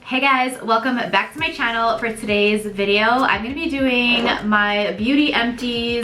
Hey guys, welcome back to my channel. For today's video, I'm going to be doing my beauty empties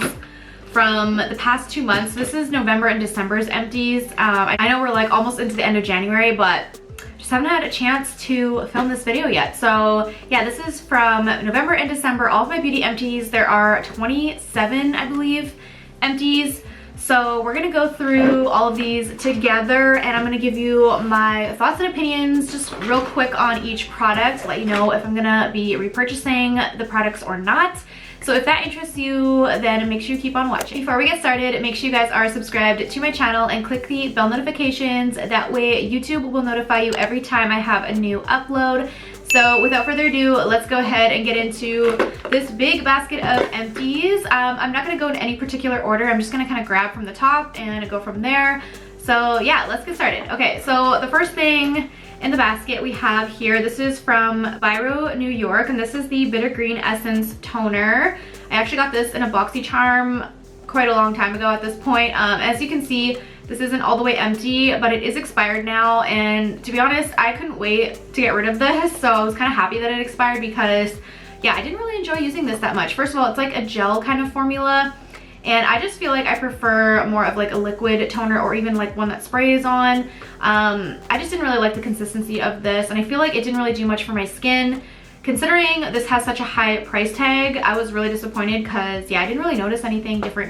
from the past 2 months. This is November and December's empties. I know we're like almost into the end of January, but just haven't had a chance to film this video yet. So yeah, this is from November and December, all of my beauty empties. There are 27, I believe, empties. So we're gonna go through all of these together and I'm gonna give you my thoughts and opinions just real quick on each product, let you know if I'm gonna be repurchasing the products or not. So if that interests you, then make sure you keep on watching. Before we get started, make sure you guys are subscribed to my channel and click the bell notifications. That way YouTube will notify you every time I have a new upload. So without further ado, let's go ahead and get into this big basket of empties. I'm not gonna go in any particular order. I'm just gonna kind of grab from the top and go from there. So yeah, let's get started. Okay, so the first thing in the basket we have here, this is from Biro, New York, and this is the Bitter Green Essence Toner. I actually got this in a BoxyCharm quite a long time ago at this point. As you can see, this isn't all the way empty, but it is expired now, and to be honest, I couldn't wait to get rid of this, so I was kind of happy that it expired because, yeah, I didn't really enjoy using this that much. First of all, it's like a gel kind of formula, and I just feel like I prefer more of like a liquid toner or even like one that sprays on. I just didn't really like the consistency of this, and I feel like it didn't really do much for my skin. Considering this has such a high price tag, I was really disappointed because, yeah, I didn't really notice anything different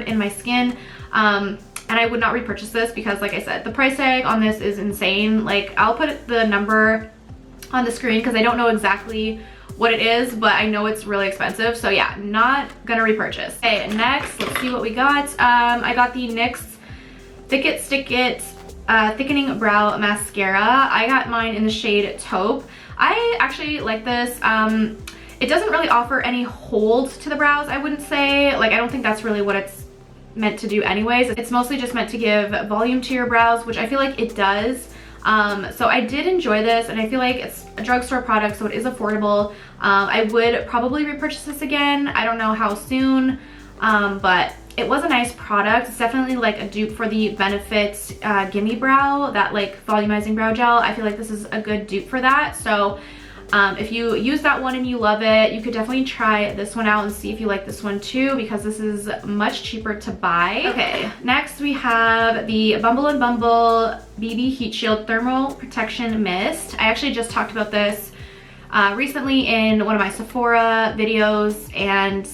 in my skin. And I would not repurchase this because, like I said, the price tag on this is insane. Like, I'll put the number on the screen because I don't know exactly what it is, but I know it's really expensive. So yeah, not gonna repurchase. Okay, next, let's see what we got. I got the NYX Thick It Stick It Thickening Brow Mascara. I got mine in the shade Taupe. I actually like this. It doesn't really offer any hold to the brows, I wouldn't say. Like, I don't think that's really what it's meant to do anyways. It's mostly just meant to give volume to your brows, which I feel like it does. So I did enjoy this, and I feel like it's a drugstore product, so it is affordable. I would probably repurchase this again. I don't know how soon, but it was a nice product. It's definitely like a dupe for the Benefit Gimme Brow, that like volumizing brow gel. I feel like this is a good dupe for that. So if you use that one and you love it, you could definitely try this one out and see if you like this one too, because this is much cheaper to buy. Okay, next we have the Bumble Bumble BB Heat Shield Thermal Protection Mist. I actually just talked about this recently in one of my Sephora videos and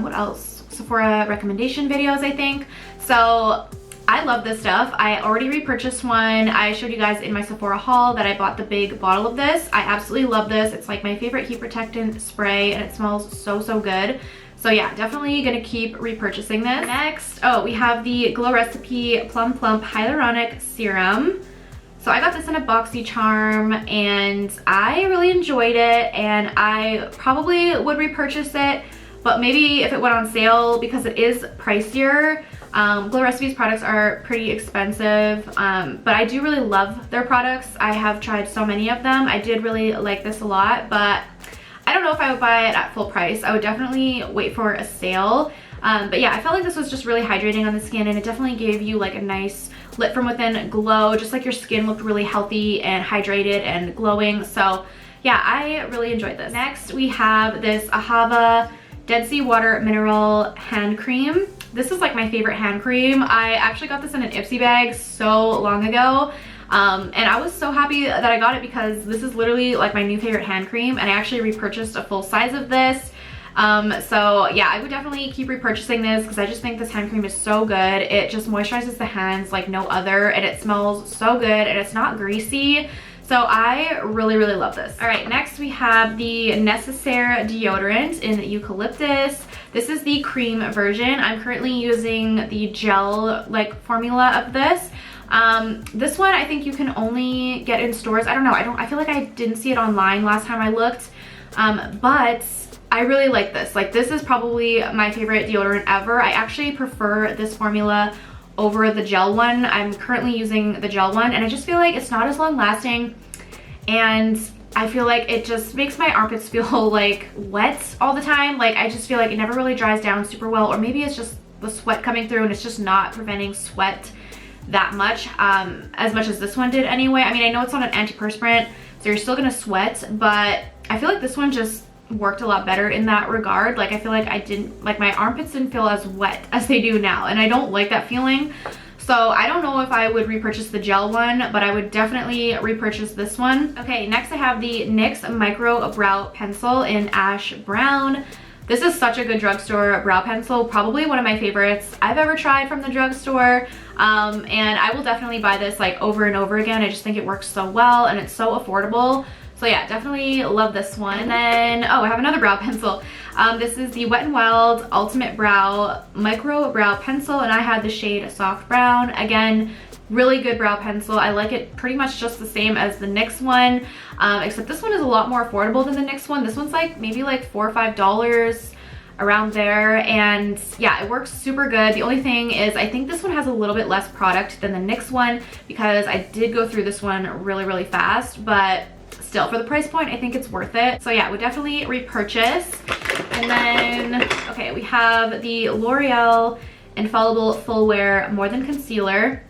what else? Sephora recommendation videos, I think. So I love this stuff. I already repurchased one. I showed you guys in my Sephora haul that I bought the big bottle of this. I absolutely love this. It's like my favorite heat protectant spray, and it smells so, so good. So yeah, definitely gonna keep repurchasing this. Next, oh, we have the Glow Recipe Plump Hyaluronic Serum. So I got this in a BoxyCharm, and I really enjoyed it, and I probably would repurchase it, but maybe if it went on sale, because it is pricier. Glow Recipe's products are pretty expensive, but I do really love their products. I have tried so many of them. I did really like this a lot, but I don't know if I would buy it at full price. I would definitely wait for a sale. But yeah, I felt like this was just really hydrating on the skin, and it definitely gave you like a nice lit from within glow, just like your skin looked really healthy and hydrated and glowing. So yeah, I really enjoyed this. Next, we have this Ahava Dead Sea Water Mineral Hand Cream. This is like my favorite hand cream. I actually got this in an Ipsy bag so long ago, and I was so happy that I got it because this is literally like my new favorite hand cream, and I actually repurchased a full size of this. So yeah, I would definitely keep repurchasing this because I just think this hand cream is so good. It just moisturizes the hands like no other, and it smells so good, and it's not greasy. So I really, really love this. All right, next we have the Necessaire Deodorant in Eucalyptus. This is the cream version. I'm currently using the gel like formula of this. This one I think you can only get in stores. I don't know. I feel like I didn't see it online last time I looked. But I really like this. Like, this is probably my favorite deodorant ever. I actually prefer this formula over the gel one. I'm currently using the gel one, and I just feel like it's not as long lasting, and I feel like it just makes my armpits feel like wet all the time. Like, I just feel like it never really dries down super well, or maybe it's just the sweat coming through and it's just not preventing sweat that much, as much as this one did anyway. I mean, I know it's not an antiperspirant, so you're still gonna sweat, but I feel like this one just worked a lot better in that regard. Like I feel like my armpits didn't feel as wet as they do now, and I don't like that feeling. So I don't know if I would repurchase the gel one, but I would definitely repurchase this one. Okay, next I have the NYX Micro Brow Pencil in Ash Brown. This is such a good drugstore brow pencil, probably one of my favorites I've ever tried from the drugstore. And I will definitely buy this like over and over again. I just think it works so well and it's so affordable. So yeah, definitely love this one. And then, oh, I have another brow pencil. This is the Wet n Wild Ultimate Brow Micro Brow Pencil, and I had the shade Soft Brown. Again, really good brow pencil. I like it pretty much just the same as the NYX one, except this one is a lot more affordable than the NYX one. This one's like maybe like $4 or $5 around there, and yeah, it works super good. The only thing is I think this one has a little bit less product than the NYX one because I did go through this one really fast, but still, for the price point, I think it's worth it. So yeah, would definitely repurchase. And then, okay, we have the L'Oreal Infallible Full Wear More Than Concealer.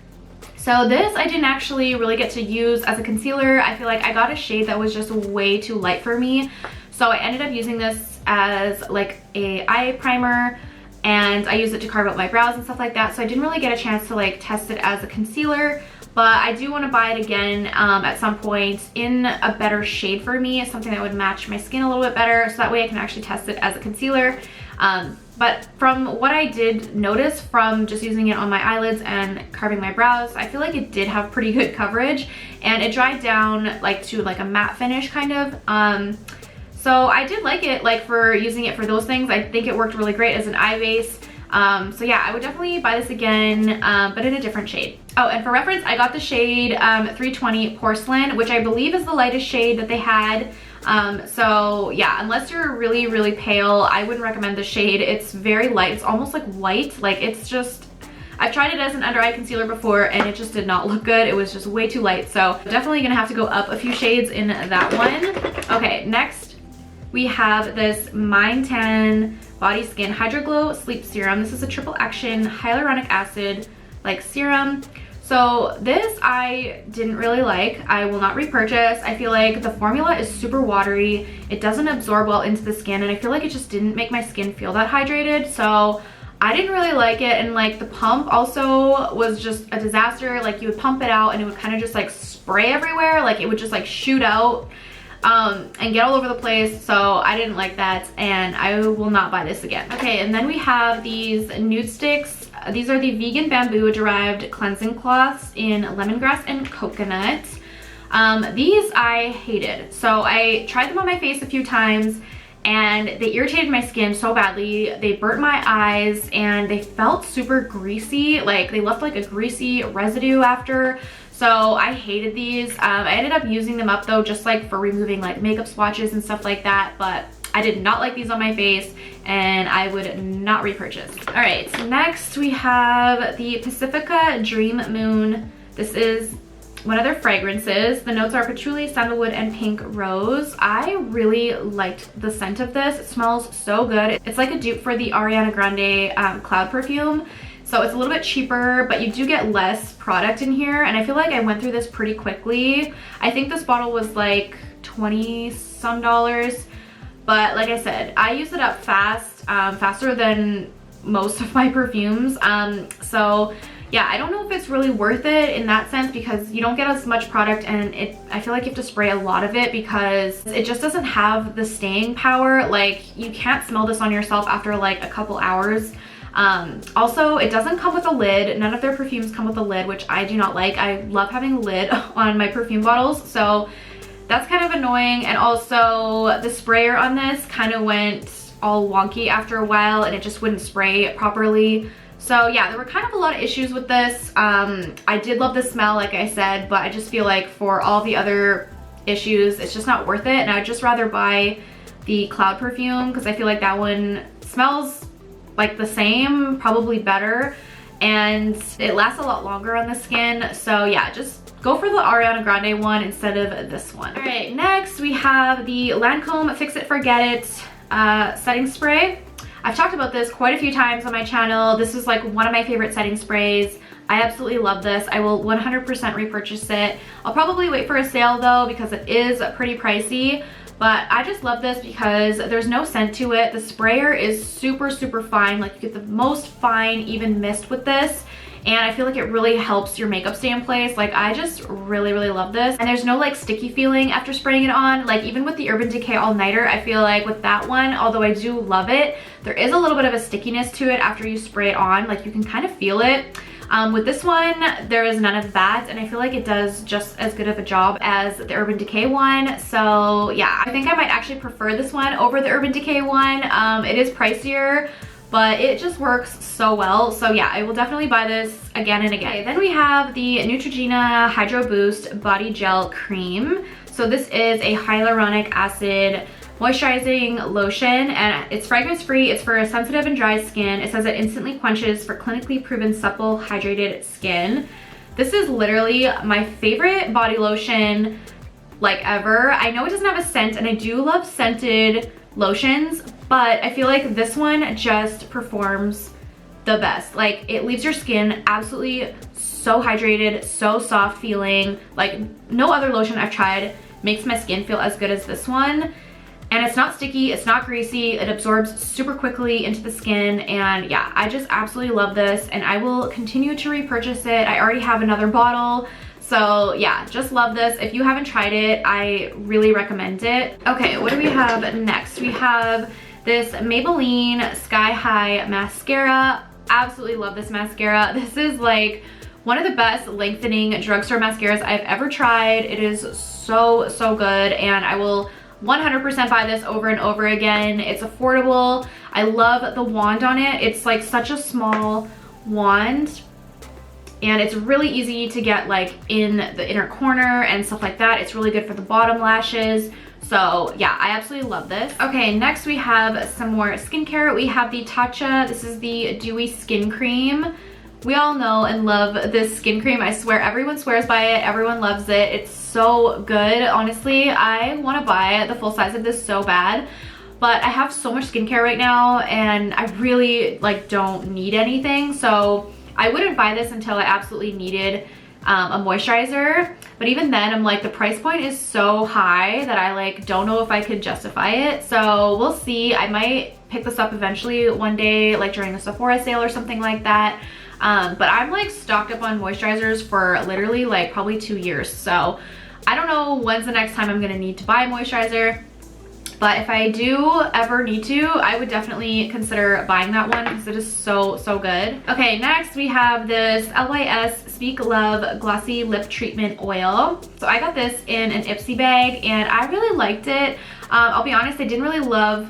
So this I didn't actually really get to use as a concealer. I feel like I got a shade that was just way too light for me. So I ended up using this as like a eye primer, and I used it to carve out my brows and stuff like that. So I didn't really get a chance to like test it as a concealer. But I do want to buy it again at some point in a better shade for me, something that would match my skin a little bit better, so that way I can actually test it as a concealer. But from what I did notice from just using it on my eyelids and carving my brows, I feel like it did have pretty good coverage, and it dried down like to like a matte finish kind of. So I did like it, like for using it for those things. I think it worked really great as an eye base. So yeah, I would definitely buy this again, but in a different shade. Oh, and for reference, I got the shade 320 Porcelain, which I believe is the lightest shade that they had. So yeah, unless you're really pale, I wouldn't recommend the shade. It's very light. It's almost like white. Like it's just, I've tried it as an under eye concealer before and it just did not look good. It was just way too light. So definitely gonna have to go up a few shades in that one. Okay, next we have this Mind Tan Body Skin Hydroglow Sleep Serum. This is a triple action hyaluronic acid like serum. So this I didn't really like. I will not repurchase. I feel like the formula is super watery. It doesn't absorb well into the skin, and I feel like it just didn't make my skin feel that hydrated. So I didn't really like it. And like the pump also was just a disaster. Like you would pump it out and it would kind of just like spray everywhere. Like it would just like shoot out and get all over the place. So I didn't like that, and I will not buy this again. Okay, and then we have these Nude Sticks. These are the vegan bamboo derived cleansing cloths in lemongrass and coconut. These I hated. So I tried them on my face a few times and they irritated my skin so badly. They burnt my eyes and they felt super greasy. Like they left like a greasy residue after. So I hated these. I ended up using them up though, just like for removing like makeup swatches and stuff like that. But I did not like these on my face and I would not repurchase. All right, so next we have the Pacifica Dream Moon. This is one of their fragrances. The notes are patchouli, sandalwood, and pink rose. I really liked the scent of this. It smells so good. It's like a dupe for the Ariana Grande Cloud perfume. So it's a little bit cheaper, but you do get less product in here. And I feel like I went through this pretty quickly. I think this bottle was like 20 some dollars. But like I said, I use it up fast, faster than most of my perfumes. So yeah, I don't know if it's really worth it in that sense because you don't get as much product, and I feel like you have to spray a lot of it because it just doesn't have the staying power. Like you can't smell this on yourself after like a couple hours. Also, it doesn't come with a lid. None of their perfumes come with a lid, which I do not like. I love having a lid on my perfume bottles. So that's kind of annoying. And also the sprayer on this kind of went all wonky after a while and it just wouldn't spray properly. So yeah, there were kind of a lot of issues with this. I did love the smell, like I said, but I just feel like for all the other issues, it's just not worth it. And I'd just rather buy the Cloud perfume because I feel like that one smells like the same, probably better, and it lasts a lot longer on the skin. So yeah, just go for the Ariana Grande one instead of this one. All right, next we have the Lancome Fix It Forget It setting spray. I've talked about this quite a few times on my channel. This is like one of my favorite setting sprays. I absolutely love this. I will 100% repurchase it. I'll probably wait for a sale though because it is pretty pricey. But I just love this because there's no scent to it. The sprayer is super, super fine. Like, you get the most fine, even mist with this. And I feel like it really helps your makeup stay in place. Like, I just really, really love this. And there's no like sticky feeling after spraying it on. Like, even with the Urban Decay All Nighter, I feel like with that one, although I do love it, there is a little bit of a stickiness to it after you spray it on. Like, you can kind of feel it. With this one, there is none of that, and I feel like it does just as good of a job as the Urban Decay one. So yeah, I think I might actually prefer this one over the Urban Decay one. It is pricier, but it just works so well. So yeah, I will definitely buy this again and again. Okay, then we have the Neutrogena Hydro Boost Body Gel Cream. So this is a hyaluronic acid moisturizing lotion, and it's fragrance free. It's for sensitive and dry skin. It says it instantly quenches for clinically proven supple hydrated skin. This is literally my favorite body lotion like ever. I know it doesn't have a scent, and I do love scented lotions, but I feel like this one just performs the best. Like, it leaves your skin absolutely so hydrated, so soft feeling. Like, no other lotion I've tried makes my skin feel as good as this one. And it's not sticky, it's not greasy, it absorbs super quickly into the skin, and yeah, I just absolutely love this, and I will continue to repurchase it. I already have another bottle, so yeah, just love this. If you haven't tried it, I really recommend it. Okay, what do we have next? We have this Maybelline Sky High Mascara. Absolutely love this mascara. This is like one of the best lengthening drugstore mascaras I've ever tried. It is so, so good, and I will 100% buy this over and over again. It's affordable. I love the wand on it. It's like such a small wand, and it's really easy to get like in the inner corner and stuff like that. It's really good for the bottom lashes. So yeah, I absolutely love this. Okay, next we have some more skincare. We have the Tatcha. This is the Dewy Skin Cream. We all know and love this skin cream. I swear everyone swears by it. Everyone loves it. It's so good. Honestly, I want to buy the full size of this so bad, but I have so much skincare right now, and I really like don't need anything. So I wouldn't buy this until I absolutely needed a moisturizer. But even then, I'm like, the price point is so high that I like don't know if I could justify it. So we'll see. I might pick this up eventually one day, like during the Sephora sale or something like that. But I'm like stocked up on moisturizers for literally like probably 2 years. So I don't know when's the next time I'm gonna need to buy moisturizer. But if I do ever need to, I would definitely consider buying that one because it is so, so good. Okay, next we have this LYS Speak Love Glossy Lip Treatment Oil. So I got this in an Ipsy bag, and I really liked it. I'll be honest, I didn't really love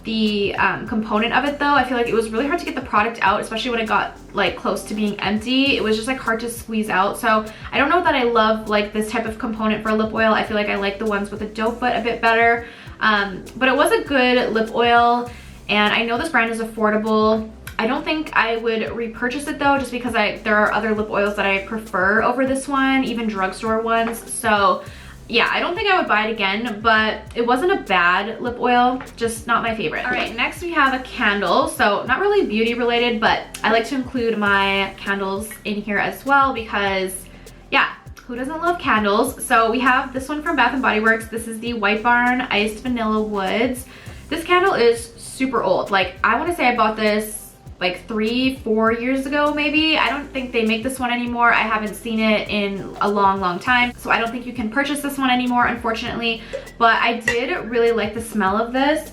the component of it though. I feel like it was really hard to get the product out, especially when it got like close to being empty. It was just like hard to squeeze out. So I don't know that I love like this type of component for lip oil. I feel like I like the ones with the doe foot a bit better. But it was a good lip oil, and I know this brand is affordable. I don't think I would repurchase it though, just because there are other lip oils that I prefer over this one, even drugstore ones. So yeah, I don't think I would buy it again, but it wasn't a bad lip oil, just not my favorite. All right, next we have a candle. So not really beauty related, but I like to include my candles in here as well because yeah, who doesn't love candles? So we have this one from Bath & Body Works. This is the White Barn Iced Vanilla Woods. This candle is super old. Like, I want to say I bought this like 3-4 years ago maybe. I don't think they make this one anymore. I haven't seen it in a long time, so I don't think you can purchase this one anymore, unfortunately. But I did really like the smell of this.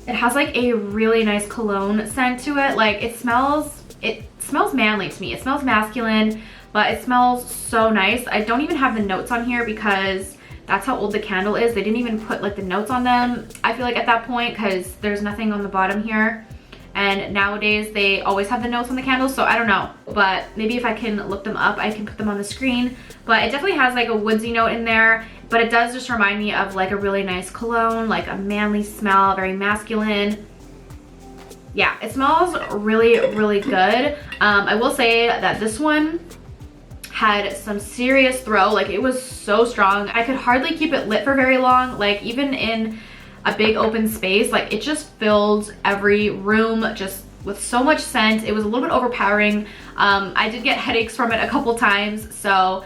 It has like a really nice cologne scent to it. Like, it smells manly to me. It smells masculine, but it smells so nice. I don't even have the notes on here because that's how old the candle is. They didn't even put like the notes on them, I feel like, at that point, because there's nothing on the bottom here. And nowadays they always have the notes on the candles, so I don't know, but maybe if I can look them up I can put them on the screen. But it definitely has like a woodsy note in there, but it does just remind me of like a really nice cologne, like a manly smell, very masculine. Yeah, it smells really good. I will say that this one had some serious throw. Like, it was so strong. I could hardly keep it lit for very long. Like, even in a big open space, like, it just filled every room, just with so much scent. It was a little bit overpowering. I did get headaches from it a couple times, so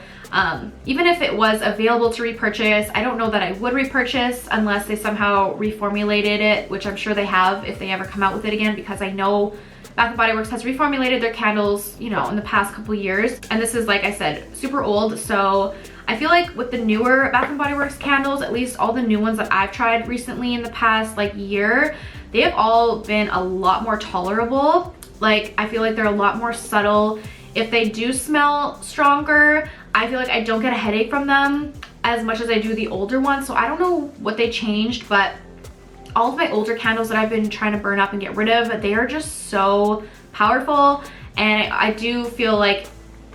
even if it was available to repurchase, I don't know that I would repurchase unless they somehow reformulated it, which I'm sure they have if they ever come out with it again, because I know Bath & Body Works has reformulated their candles, you know, in the past couple years. And this is, like I said, super old. So I feel like with the newer Bath & Body Works candles, at least all the new ones that I've tried recently in the past like year, they have all been a lot more tolerable. Like, I feel like they're a lot more subtle. If they do smell stronger, I feel like I don't get a headache from them as much as I do the older ones. So I don't know what they changed, but all of my older candles that I've been trying to burn up and get rid of, they are just so powerful, and I do feel like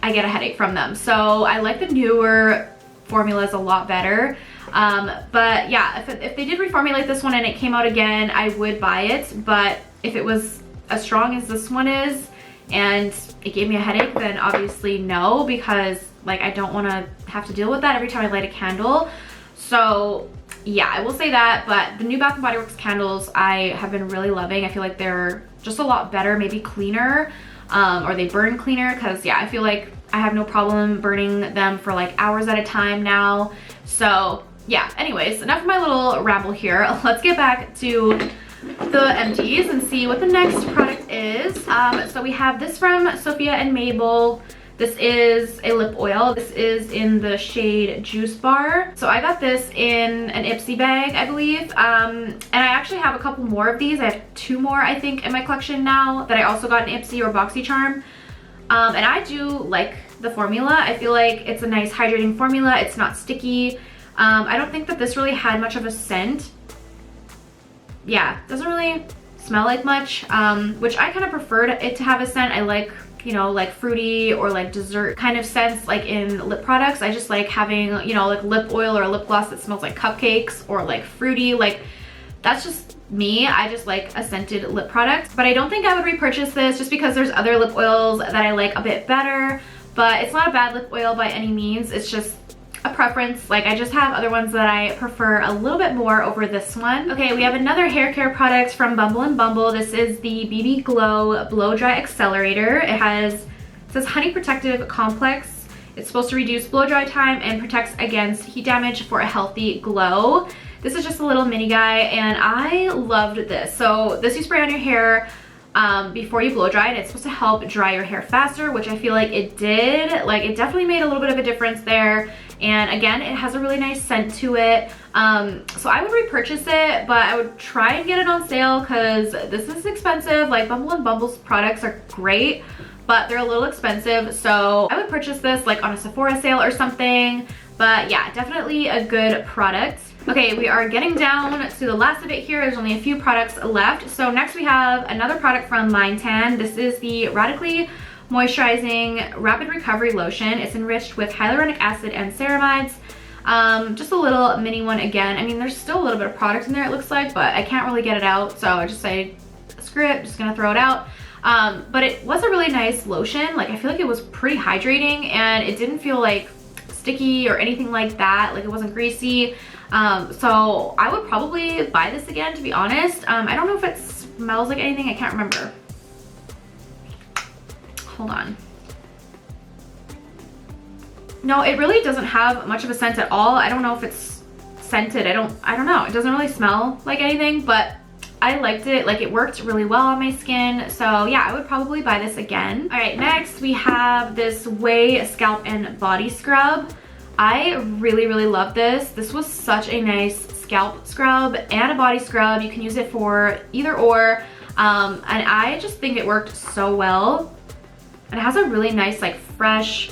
I get a headache from them. So I like the newer formulas a lot better. But yeah, if they did reformulate this one and it came out again, I would buy it. But if it was as strong as this one is and it gave me a headache, then obviously no, because like I don't want to have to deal with that every time I light a candle. So yeah, I will say that. But the new Bath & Body Works candles I have been really loving. I feel like they're just a lot better, maybe cleaner, or they burn cleaner, because yeah, I feel like I have no problem burning them for like hours at a time now. So yeah, anyways, enough of my little ramble here. Let's get back to the empties and see what the next product is. So we have this from Sophia and Mabel. This is a lip oil. This is in the shade Juice Bar. So I got this in an Ipsy bag, I believe. And I actually have a couple more of these. I have 2 more, I think, in my collection now that I also got in Ipsy or BoxyCharm. And I do like the formula. I feel like it's a nice hydrating formula. It's not sticky. I don't think that this really had much of a scent. Yeah, doesn't really smell like much, which I kind of preferred it to have a scent. I like, you know, like fruity or like dessert kind of scents like in lip products. I just like having, you know, like lip oil or a lip gloss that smells like cupcakes or like fruity. Like, that's just me. I just like a scented lip product. But I don't think I would repurchase this just because there's other lip oils that I like a bit better. But it's not a bad lip oil by any means. It's just a preference. Like, I just have other ones that I prefer a little bit more over this one. Okay, we have another hair care product from Bumble Bumble. This is the BB Glow Blow Dry Accelerator. It says Honey Protective Complex. It's supposed to reduce blow dry time and protects against heat damage for a healthy glow. This is just a little mini guy, and I loved this. So this you spray on your hair before you blow dry, and it's supposed to help dry your hair faster, which I feel like it did. Like, it definitely made a little bit of a difference there. And again, it has a really nice scent to it. So I would repurchase it, but I would try and get it on sale because this is expensive. Like, Bumble Bumble's products are great, but they're a little expensive. So I would purchase this like on a Sephora sale or something. But yeah, definitely a good product. Okay, we are getting down to the last of it here. There's only a few products left. So next we have another product from Mindtan. This is the Radically Moisturizing Rapid Recovery Lotion. It's enriched with hyaluronic acid and ceramides. Just a little mini one again. I mean, there's still a little bit of product in there, it looks like, but I can't really get it out. So I just say, screw it, just gonna throw it out. But it was a really nice lotion. Like, I feel like it was pretty hydrating, and it didn't feel like sticky or anything like that. Like, it wasn't greasy. So I would probably buy this again, to be honest. I don't know if it smells like anything. I can't remember. Hold on. No, it really doesn't have much of a scent at all. I don't know if it's scented. I don't know. It doesn't really smell like anything, but I liked it. Like, it worked really well on my skin. So yeah, I would probably buy this again. All right, next we have this Whey Scalp and Body Scrub. I really, really love this. This was such a nice scalp scrub and a body scrub. You can use it for either or. And I just think it worked so well. And it has a really nice, like, fresh,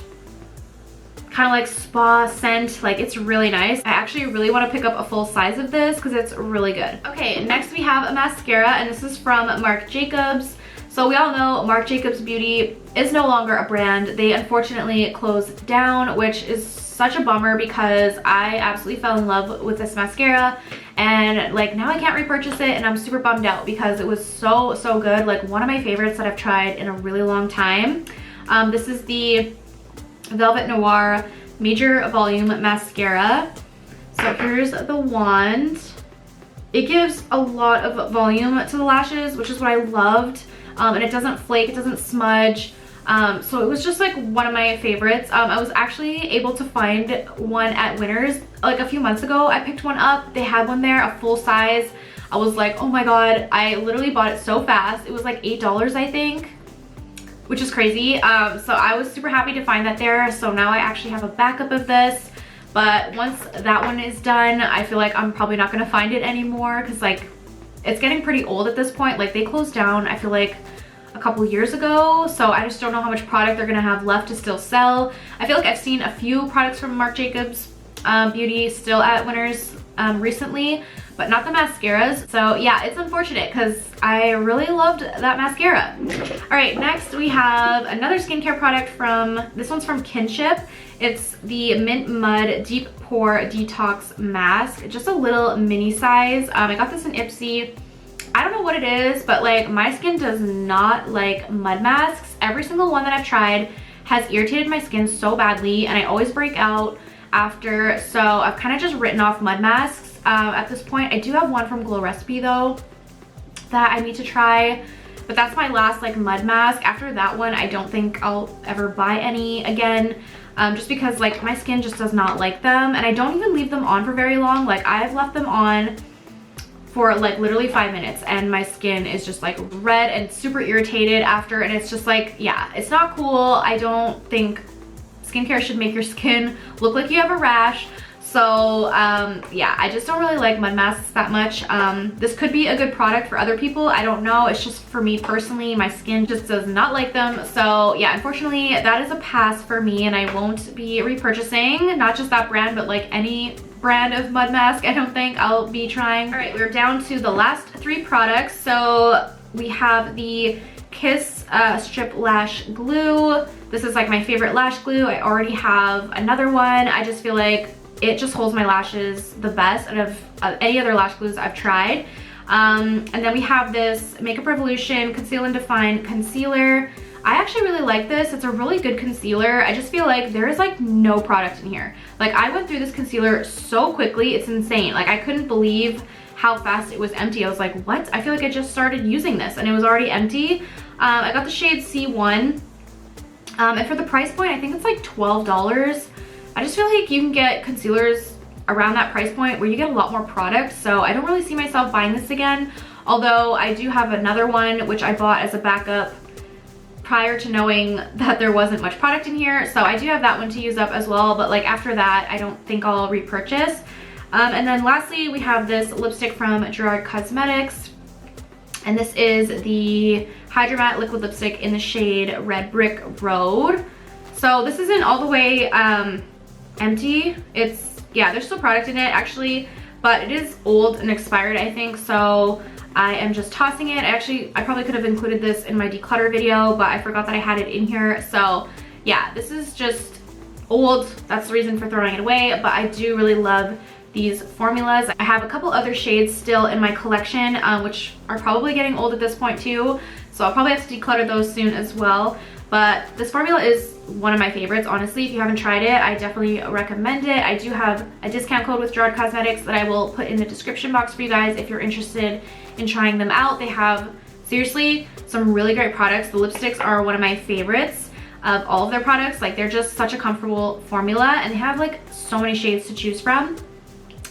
kind of like spa scent. Like, it's really nice. I actually really want to pick up a full size of this because it's really good. Okay, next we have a mascara, and this is from Marc Jacobs. So we all know Marc Jacobs Beauty is no longer a brand. They unfortunately closed down, which is such a bummer because I absolutely fell in love with this mascara, and like now I can't repurchase it, and I'm super bummed out because it was so good. Like, one of my favorites that I've tried in a really long time. This is the Velvet Noir Major Volume Mascara. So here's the wand. It gives a lot of volume to the lashes, which is what I loved. and it doesn't flake, it doesn't smudge. So it was just like one of my favorites. I was actually able to find one at Winners like a few months ago. I picked one up. They had one there, a full size. I was like, oh my god, I literally bought it so fast. It was like $8, I think, which is crazy. So I was super happy to find that there. So now I actually have a backup of this. But once that one is done, I feel like I'm probably not gonna find it anymore because like it's getting pretty old at this point. Like they closed down, I feel like a couple years ago, so I just don't know how much product they're gonna have left to still sell. I feel like I've seen a few products from Marc Jacobs Beauty still at Winners recently, but not the mascaras. So yeah, it's unfortunate because I really loved that mascara. All right, next we have another skincare product from, this one's from Kinship. It's the Mint Mud Deep Pore Detox Mask, just a little mini size. I got this in Ipsy. I don't know what it is, but like my skin does not like mud masks. Every single one that I've tried has irritated my skin so badly, and I always break out after. So I've kind of just written off mud masks at this point. I do have one from Glow Recipe though that I need to try, but that's my last like mud mask. After that one, I don't think I'll ever buy any again, just because like my skin just does not like them, and I don't even leave them on for very long. Like I've left them on for like literally 5 minutes and my skin is just like red and super irritated after, and it's just like, yeah, it's not cool. I don't think skincare should make your skin look like you have a rash. So yeah, I just don't really like mud masks that much. This could be a good product for other people, I don't know. It's just for me personally, my skin just does not like them. So yeah, unfortunately that is a pass for me, and I won't be repurchasing, not just that brand, but like any brand of mud mask. I don't think I'll be trying. All right, we're down to the last 3 products. So we have the Kiss Strip Lash Glue. This is like my favorite lash glue. I already have another one. I just feel like it just holds my lashes the best out of any other lash glues I've tried. And then we have this Makeup Revolution Conceal and Define Concealer. I actually really like this. It's a really good concealer. I just feel like there is like no product in here. Like I went through this concealer so quickly, it's insane. Like I couldn't believe how fast it was empty. I was like, what? I feel like I just started using this and it was already empty. I got the shade C1. And for the price point, I think it's like $12. I just feel like you can get concealers around that price point where you get a lot more product. So I don't really see myself buying this again. Although I do have another one, which I bought as a backup prior to knowing that there wasn't much product in here. So I do have that one to use up as well. But like after that, I don't think I'll repurchase. And then lastly, we have this lipstick from Gerard Cosmetics. And this is the Hydro Matte Liquid Lipstick in the shade Red Brick Road. So this isn't all the way empty. It's, yeah, there's still product in it actually, but it is old and expired, I think. So I am just tossing it. I probably could have included this in my declutter video, but I forgot that I had it in here. So yeah, this is just old. That's the reason for throwing it away, but I do really love these formulas. I have a couple other shades still in my collection, which are probably getting old at this point too. So I'll probably have to declutter those soon as well. But this formula is one of my favorites, honestly. If you haven't tried it, I definitely recommend it. I do have a discount code with Gerard Cosmetics that I will put in the description box for you guys if you're interested in trying them out. They have, seriously, some really great products. The lipsticks are one of my favorites of all of their products. Like, they're just such a comfortable formula, and they have like so many shades to choose from.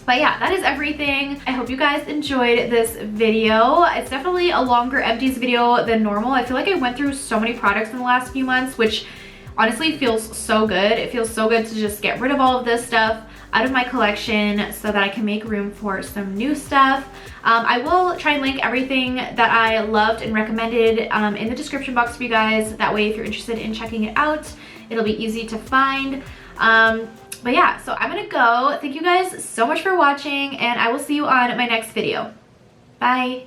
But yeah, that is everything. I hope you guys enjoyed this video. It's definitely a longer empties video than normal. I feel like I went through so many products in the last few months, which honestly feels so good. It feels so good to just get rid of all of this stuff out of my collection so that I can make room for some new stuff. I will try and link everything that I loved and recommended in the description box for you guys. That way, if you're interested in checking it out, it'll be easy to find. But yeah, so I'm gonna go. Thank you guys so much for watching, and I will see you on my next video. Bye.